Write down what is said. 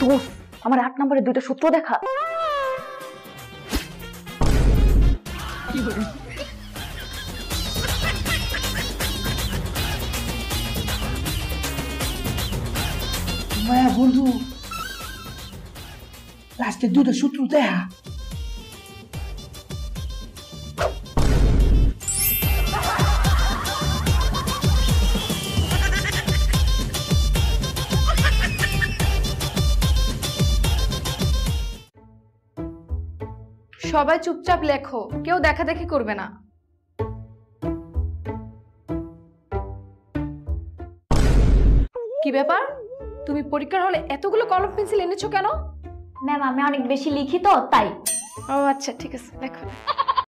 দোস্ত আমার 8 নম্বরে 2টা সূত্র দেখা। মায়া বন্ধু লাস্টে 2টা সূত্র দেখা। সবাই চুপচাপ লেখো, কেউ দেখাদেখি করবে না। কি ব্যাপার, তুমি পরীক্ষার হলে এতগুলো কলম পেন্সিল এনেছো কেন? ম্যাম আমি অনেক বেশি লিখি তো তাই। ও আচ্ছা, ঠিক আছে, লেখো।